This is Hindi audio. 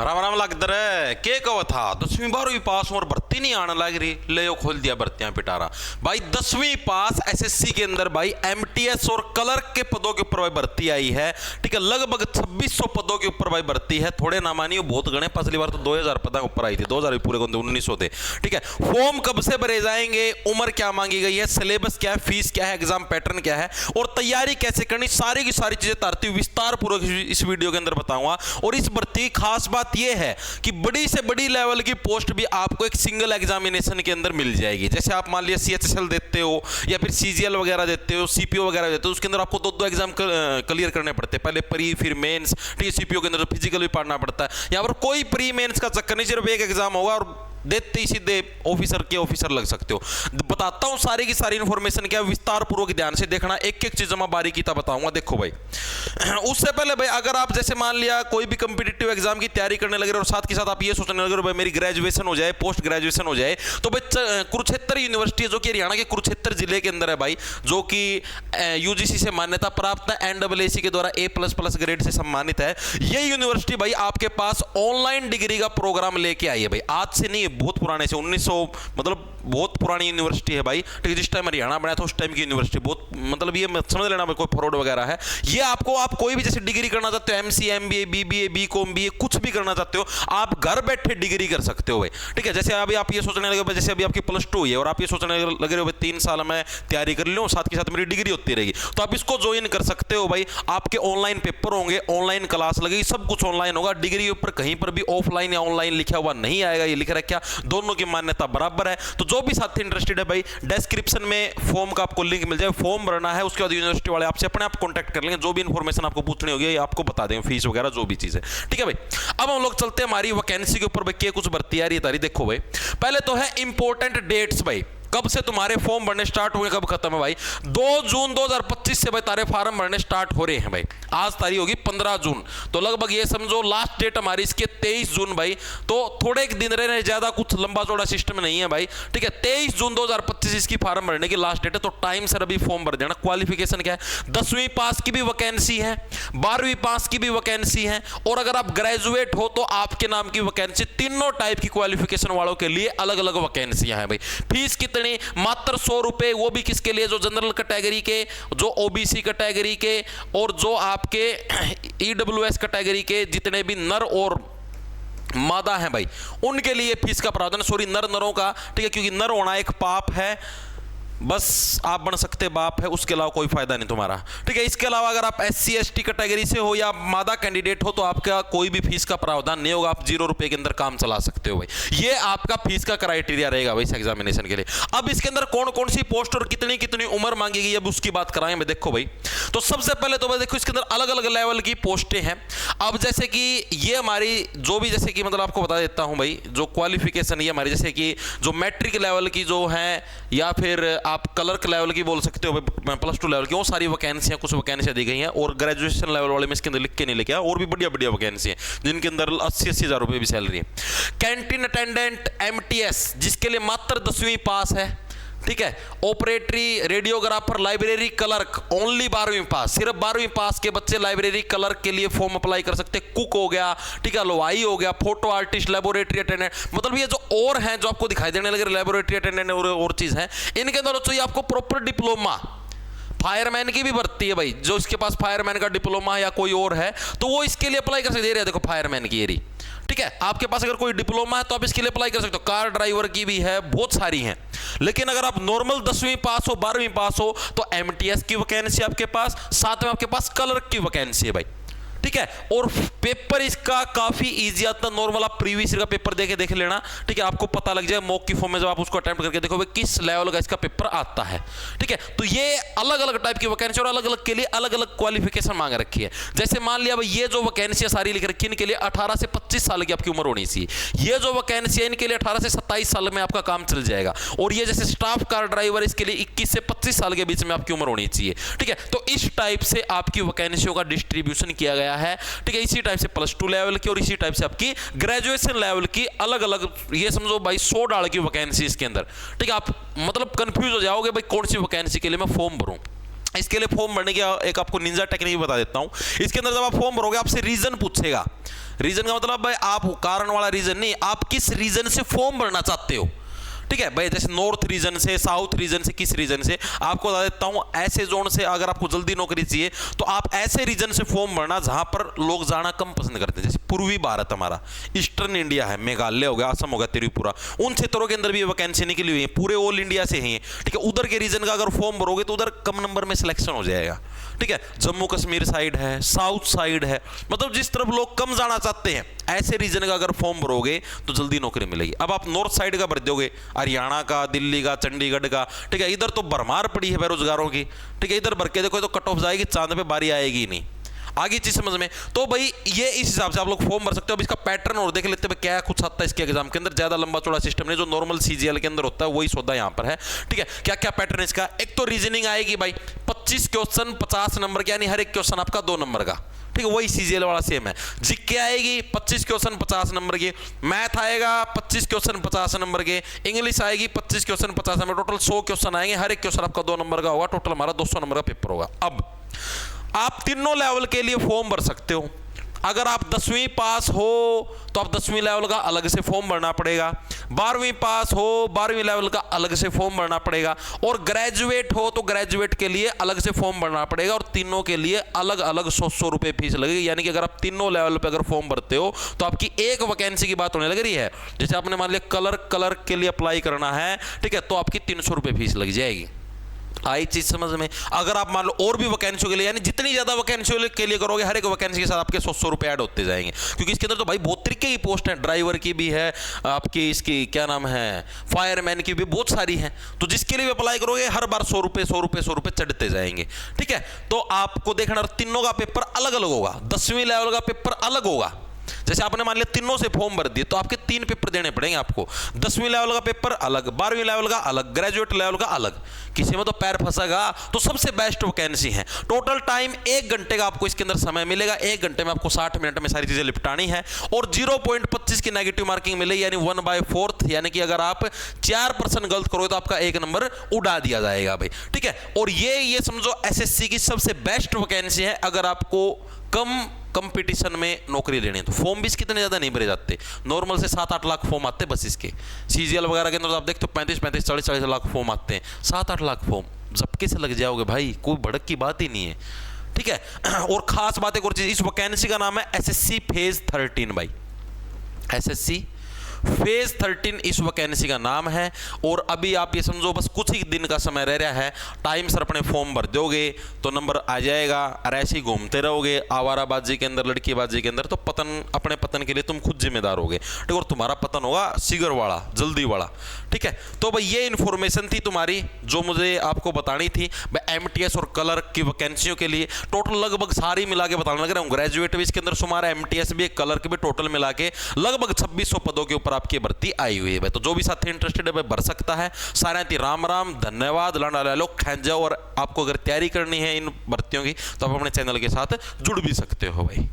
राम राम लग रहा के कहो था 10वीं 12वीं पास और भर्ती नहीं आने लग रही, ले खोल दिया भर्तियां पिटारा भाई। 10वीं पास एसएससी के अंदर भाई एमटीएस और क्लर्क के पदों के ऊपर भाई भर्ती आई है, ठीक है। लगभग 2600 पदों के ऊपर भाई भर्ती है। थोड़े ना मानियो बहुत गणे, पिछली बार तो 2000 पदों के ऊपर आई थी, 2000 भी पूरे 1900 थे, ठीक है। फॉर्म कब से भरे जाएंगे, उम्र क्या मांगी गई है, सिलेबस क्या है, फीस क्या है, एग्जाम पैटर्न क्या है और तैयारी कैसे करनी, सारी की सारी चीजें तारती हुई विस्तार पूर्वक इस वीडियो के अंदर बताऊंगा। और इस भर्ती की खास बात यह है कि बड़ी से बड़ी लेवल की पोस्ट भी आपको एक सिंगल एग्जामिनेशन के अंदर मिल जाएगी। जैसे आप मान लिया सीएचएसएल देते हो या फिर सीजीएल वगैरह देते हो, सीपीओ वगैरह देते हो, उसके अंदर आपको दो एग्जाम क्लियर करने पड़ते हैं, पहले प्री फिर मेंस, ठीक है। सीपीओ के अंदर तो फिजिकल भी पढ़ना पड़ता है। यहाँ पर कोई प्री मेंस का चक्कर नहीं, सिर्फ एक एग्जाम होगा और देते ही सीधे ऑफिसर लग सकते हो। बताता हूं सारी की सारी इंफॉर्मेशन क्या, विस्तार पूर्वक ध्यान से देखना, एक एक चीज मैं बारीकी तक बताऊंगा। देखो भाई, उससे पहले भाई अगर आप जैसे मान लिया कोई भी कंपिटिटिव एग्जाम की तैयारी करने लगे और साथ के साथ आप ये सोचने लगे भाई मेरी ग्रेजुएशन हो जाए, पोस्ट ग्रेजुएशन हो जाए, तो भाई कुरुक्षेत्र यूनिवर्सिटी जो कि हरियाणा के कुरुक्षेत्र जिले के अंदर है भाई, जो कि यूजीसी से मान्यता प्राप्त है, एनडब्ल्यूएसी के द्वारा A++ ग्रेड से सम्मानित है। ये यूनिवर्सिटी भाई आपके पास ऑनलाइन डिग्री का प्रोग्राम लेके आई है भाई, आज से नहीं, बहुत पुराने से 1900 मतलब बहुत पुरानी यूनिवर्सिटी है भाई, ठीक है। जिस टाइम हरियाणा बना था उस टाइम की यूनिवर्सिटी, बहुत मतलब ये समझ लेना कोई फ्रॉड वगैरह है। ये आपको आप कोई भी जैसे डिग्री करना चाहते हो, MCA, MBA, BBA, BCom, BA, कुछ भी करना चाहते हो, आप घर बैठे डिग्री कर सकते हो भाई, ठीक है। जैसे अभी आप ये सोचने लगे जैसे अभी आपकी +2 हुई है और आप ये सोचने लगे हो भाई 3 साल में तैयारी कर लूँ, साथ के साथ मेरी डिग्री होती रहेगी, तो आप इसको ज्वाइन कर सकते हो भाई। आपके ऑनलाइन पेपर होंगे, ऑनलाइन क्लास लगेगी, सब कुछ ऑनलाइन होगा। डिग्री के ऊपर कहीं पर भी ऑफलाइन या ऑनलाइन लिखा हुआ नहीं आएगा, ये लिख रखा, दोनों की मान्यता बराबर है। तो जो भी साथी इंटरेस्टेड है भाई, डिस्क्रिप्शन में फॉर्म का आपको लिंक मिल जाए, फॉर्म भरना है, उसके बाद यूनिवर्सिटी वाले आपसे अपने आप कांटेक्ट कर लेंगे, जो भी इंफॉर्मेशन आपको पूछनी होगी आपको बता देंगे, फीस वगैरह जो भी चीज है, ठीक है भाई। अब हम लोग चलते हैं हमारी वैकेंसी के ऊपर भाई, क्या कुछ भर्ती आ रही है तारी। देखो भाई, पहले तो है इंपॉर्टेंट डेट्स भाई, कब से तुम्हारे फॉर्म भरने स्टार्ट हुए, कब खत्म है भाई। 2 जून 2025 से भाई तारे फॉर्म भरने स्टार्ट हो रहे हैं भाई। आज तारीख होगी 15 जून, तो लगभग ये समझो लास्ट डेट हमारी इसके 23 जून भाई। तो थोड़े एक दिन रहे, ज्यादा कुछ लंबा चौड़ा सिस्टम नहीं है भाई, ठीक है। 23 जून 2025 इसकी फॉर्म भरने की लास्ट डेट है, तो टाइम सर अभी फॉर्म भर देना। क्वालिफिकेशन क्या है, 10वीं पास की भी वैकेंसी है, 12वीं पास की भी वैकेंसी है, और अगर आप ग्रेजुएट हो तो आपके नाम की वैकेंसी, तीनों टाइप की क्वालिफिकेशन वालों के लिए अलग अलग वैकेंसियां हैं भाई। फीस कितनी, मात्र 100 रुपए, वो भी किसके लिए, जो जनरल कैटेगरी के, जो ओबीसी कैटेगरी के और जो आपके ईडब्ल्यूएस कैटेगरी के जितने भी नर और मादा हैं भाई, उनके लिए फीस का प्रावधान, सॉरी नरों का, ठीक है, क्योंकि नर होना एक पाप है, बस आप बन सकते बाप है, उसके अलावा कोई फायदा नहीं तुम्हारा, ठीक है। इसके अलावा अगर आप SC ST कैटेगरी से हो या मादा कैंडिडेट हो तो आपका कोई भी फीस का प्रावधान नहीं होगा, आप 0 रुपए के अंदर काम चला सकते हो भाई। ये आपका फीस का क्राइटेरिया रहेगा भाई इस एग्जामिनेशन के लिए। अब इसके अंदर कौन कौन सी पोस्ट और कितनी कितनी उम्र मांगी गई, अब उसकी बात कराएंगे। देखो भाई, तो सबसे पहले तो भाई देखो इसके अंदर अलग अलग लेवल की पोस्टें हैं। अब जैसे कि ये हमारी जो भी जैसे कि मतलब आपको बता देता हूं भाई, जो क्वालिफिकेशन ये हमारी जैसे कि जो मैट्रिक लेवल की जो है या फिर आप क्लर्क लेवल की बोल सकते हो, +2 लेवल की, वो सारी वैकेंसियां, कुछ वैकेंसियां दी गई हैं। और ग्रेजुएशन लेवल वाले में इसके अंदर लिख के नहीं लेके आया, और भी बढ़िया बढ़िया वैकेंसी हैं जिनके अंदर 80-80 हज़ार रुपए भी सैलरी है। कैंटीन अटेंडेंट MTS जिसके लिए मात्र 10वीं पास है, ठीक है। Operatory, radiographer, library clerk only 12वीं पास, सिर्फ 12वीं पास के बच्चे लाइब्रेरी क्लर्क के लिए फॉर्म अप्लाई कर सकते हैं। कुक हो गया, ठीक है, हलवाई हो गया, फोटो आर्टिस्ट, लेबोरेटरी अटेंडेंट, मतलब ये जो और हैं जो आपको दिखाई देने लगे लेबोरेटरी अटेंडेंट और चीज है, इनके अंदर चाहिए आपको प्रॉपर डिप्लोमा। फायरमैन की भी भर्ती है भाई, जो इसके पास फायरमैन का डिप्लोमा या कोई और है तो वो इसके लिए अप्लाई कर सकते हैं। देखो फायरमैन की एरी, ठीक है, आपके पास अगर कोई डिप्लोमा है तो आप इसके लिए अप्लाई कर सकते हो। कार ड्राइवर की भी है, बहुत सारी हैं। लेकिन अगर आप नॉर्मल 10वीं पास हो, 12वीं पास हो तो MTS की वैकेंसी आपके पास, साथ में आपके पास क्लर्क की वैकेंसी है भाई, ठीक है। और पेपर इसका काफी इजी आता है, नॉर्मल आप प्रीवियस का पेपर देख लेना, ठीक है, आपको पता लग जाए मॉक की फॉर्म में जब आप उसको अटेम्प्ट करके देखो किस लेवल का इसका पेपर आता है, ठीक है। तो ये अलग अलग टाइप की वैकेंसी और अलग अलग के लिए अलग अलग क्वालिफिकेशन मांग रखी है। जैसे मान लिया भाई ये जो वैकेंसी सारी लिख रखी है, इनके लिए 18 से 25 साल की आपकी उम्र होनी चाहिए। ये जो वैकेंसी है इनके लिए 18 से 27 साल में आपका काम चल जाएगा। और ये जैसे स्टाफ कार ड्राइवर, इसके लिए 21 से 25 साल के बीच में आपकी उम्र होनी चाहिए, ठीक है। तो इस टाइप से आपकी वैकेंसियों का डिस्ट्रीब्यूशन किया गया है, ठीक है। इसी टाइप से +2 लेवल की और इसी टाइप से आपकी ग्रेजुएशन लेवल की अलग अलग, ये समझो भाई 100 डाल की वैकेंसी इसके अंदर, ठीक है। आप मतलब कंफ्यूज हो जाओगे भाई कौन सी वैकेंसी के लिए मैं फॉर्म भरूं। इसके लिए फॉर्म भरने की एक आपको निंजा टेक्निक बता देता हूं। इसके अंदर जब आप फॉर्म भरोगे आपसे रीजन पूछेगा। रीजन का मतलब भाई आप कारण वाला रीजन नहीं, आप किस रीजन से फॉर्म भरना चाहते हो। ठीक है भाई, जैसे नॉर्थ रीजन से, साउथ रीजन से, किस रीजन से। आपको बता देता हूं, ऐसे जोन से अगर आपको जल्दी नौकरी चाहिए तो आप ऐसे रीजन से फॉर्म भरना जहां पर लोग जाना कम पसंद करते हैं। जैसे पूर्वी भारत हमारा, ईस्टर्न इंडिया है, मेघालय हो गया, असम हो गया, त्रिपुरा, उन क्षेत्रों के अंदर भी वैकेंसी निकली हुई है, पूरे ऑल इंडिया से ही है। ठीक है, उधर के रीजन का अगर फॉर्म भरोगे तो उधर कम नंबर में सिलेक्शन हो जाएगा। ठीक है, जम्मू कश्मीर साइड है, साउथ साइड है, मतलब जिस तरफ लोग कम जाना चाहते हैं ऐसे रीजन का अगर फॉर्म भरोगे तो जल्दी नौकरी मिलेगी। अब आप नॉर्थ साइड का भर दोगे, हरियाणा का, दिल्ली का, चंडीगढ़ का, ठीक है, इधर तो भरमार पड़ी है बेरोजगारों की। ठीक है, इधर भर के देखो तो कट ऑफ जाएगी, चांद पे बारी आएगी नहीं। आगे चीज समझ में, तो भाई ये इस हिसाब से आप लोग फॉर्म भर सकते हो। अब इसका पैटर्न और देख लेते हैं क्या कुछ आता है इसके एग्जाम के अंदर। ज्यादा लंबा चौड़ा सिस्टम नहीं, जो नॉर्मल सीजीएल के अंदर होता है वही सौदा यहाँ पर है। ठीक है, क्या क्या पैटर्न है इसका। एक तो रीजनिंग आएगी भाई, 25 क्वेश्चन 50 नंबर के, यानी हर एक क्वेश्चन आपका 2 नंबर का। ठीक है, वही सीजीएल वाला सेम है। जीके आएगी 25 क्वेश्चन 50 नंबर के, मैथ आएगा 25 क्वेश्चन 50 नंबर के, इंग्लिश आएगी 25 क्वेश्चन 50 नंबर, टोटल 100 क्वेश्चन आएंगे, हर एक क्वेश्चन आपका 2 नंबर का होगा, टोटल हमारा 200 नंबर का पेपर होगा। अब आप तीनों लेवल के लिए फॉर्म भर सकते हो। अगर आप 10वीं पास हो तो आप 10वीं लेवल का अलग से फॉर्म भरना पड़ेगा, 12वीं पास हो 12वीं लेवल का अलग से फॉर्म भरना पड़ेगा, और ग्रेजुएट हो तो ग्रेजुएट के लिए अलग से फॉर्म भरना पड़ेगा, और तीनों के लिए अलग अलग 100 रुपये फीस लगेगी। यानी कि अगर आप तीनों लेवल पे अगर फॉर्म भरते हो तो आपकी एक वैकेंसी की बात होने लग रही है। जैसे आपने मान लिया कलर के लिए अप्लाई करना है, ठीक है, तो आपकी 300 रुपये फीस लग जाएगी। आई चीज समझ में। अगर आप मान लो और भी वैकेंसियों के लिए, यानी जितनी ज्यादा वैकेंसियों के लिए करोगे, हर एक वैकेंसी के साथ आपके 100 रुपए ऐड होते जाएंगे, क्योंकि इसके अंदर तो भाई बहुत तरीके की पोस्ट है, ड्राइवर की भी है, आपकी इसकी क्या नाम है, फायरमैन की भी बहुत सारी है। तो जिसके लिए भी अप्लाई करोगे हर बार 100 रुपए चढ़ते जाएंगे। ठीक है, तो आपको देखना तीनों का पेपर अलग अलग होगा, 10वीं लेवल का पेपर अलग होगा। जैसे आपने मान लिया तीनों से फॉर्म भर दिए तो आपके 3 पेपर देने पड़ेंगे आपको। 10वीं लेवल का पेपर अलग, 12वीं लेवल का अलग, ग्रेजुएट लेवल का अलग। किसी में तो पैर फंसेगा तो सबसे बेस्ट वैकेंसी है। टोटल टाइम 1 घंटे का आपको इसके अंदर समय मिलेगा। 1 घंटे में आपको 60 मिनट में सारी चीजें निपटानी है, और 0.25 की नेगेटिव मार्किंग मिलेगी, यानी 1/4, यानी कि अगर आप 4% गलत करोगे तो आपका 1 नंबर उड़ा दिया जाएगा भाई। ठीक है, और ये समझो एसएससी की सबसे बेस्ट वैकेंसी है अगर आपको कम कंपटीशन में नौकरी लेनी है। तो फॉर्म भी कितने ज्यादा नहीं भरे जाते, नॉर्मल से 7-8 लाख फॉर्म आते हैं बस इसके। सीजीएल वगैरह के अंदर आप देखते हो 35-35, 40-40 लाख फॉर्म आते हैं, 7-8 लाख फॉर्म झपके से लग जाओगे भाई, कोई भड़क की बात ही नहीं है। ठीक है, और खास बात एक और चीज, इस वैकेंसी का नाम है एसएससी फेज 13 भाई, एसएससी फेज 13 इस वैकेंसी का नाम है। और अभी आप ये समझो बस कुछ ही दिन का समय रह रहा है, टाइम से अपने फॉर्म भर दोगे तो नंबर आ जाएगा, और ऐसे ही घूमते रहोगे आवाराबाजी के अंदर, लड़कीबाजी के अंदर, तो अपने पतन के लिए तुम खुद जिम्मेदार होगे। ठीक, और तुम्हारा पतन होगा शीघ्र वाला, जल्दी वाला। ठीक है, तो भाई ये इन्फॉर्मेशन थी तुम्हारी जो मुझे आपको बतानी थी एमटीएस और क्लर्क की वैकेंसियों के लिए। टोटल लगभग सारी मिला के बताने लग रहा हूँ, ग्रेजुएट भी इसके अंदर शुमार है, एमटीएस भी, क्लर्क भी, टोटल मिला के लगभग 2600 पदों के ऊपर आपकी भर्ती आई हुई है भाई। तो जो भी साथी इंटरेस्टेड है भाई भर सकता है। सारे राम राम, धन्यवाद, लाडा लोग खें जाओ। और आपको अगर तैयारी करनी है इन भर्तियों की तो आप अपने चैनल के साथ जुड़ भी सकते हो भाई।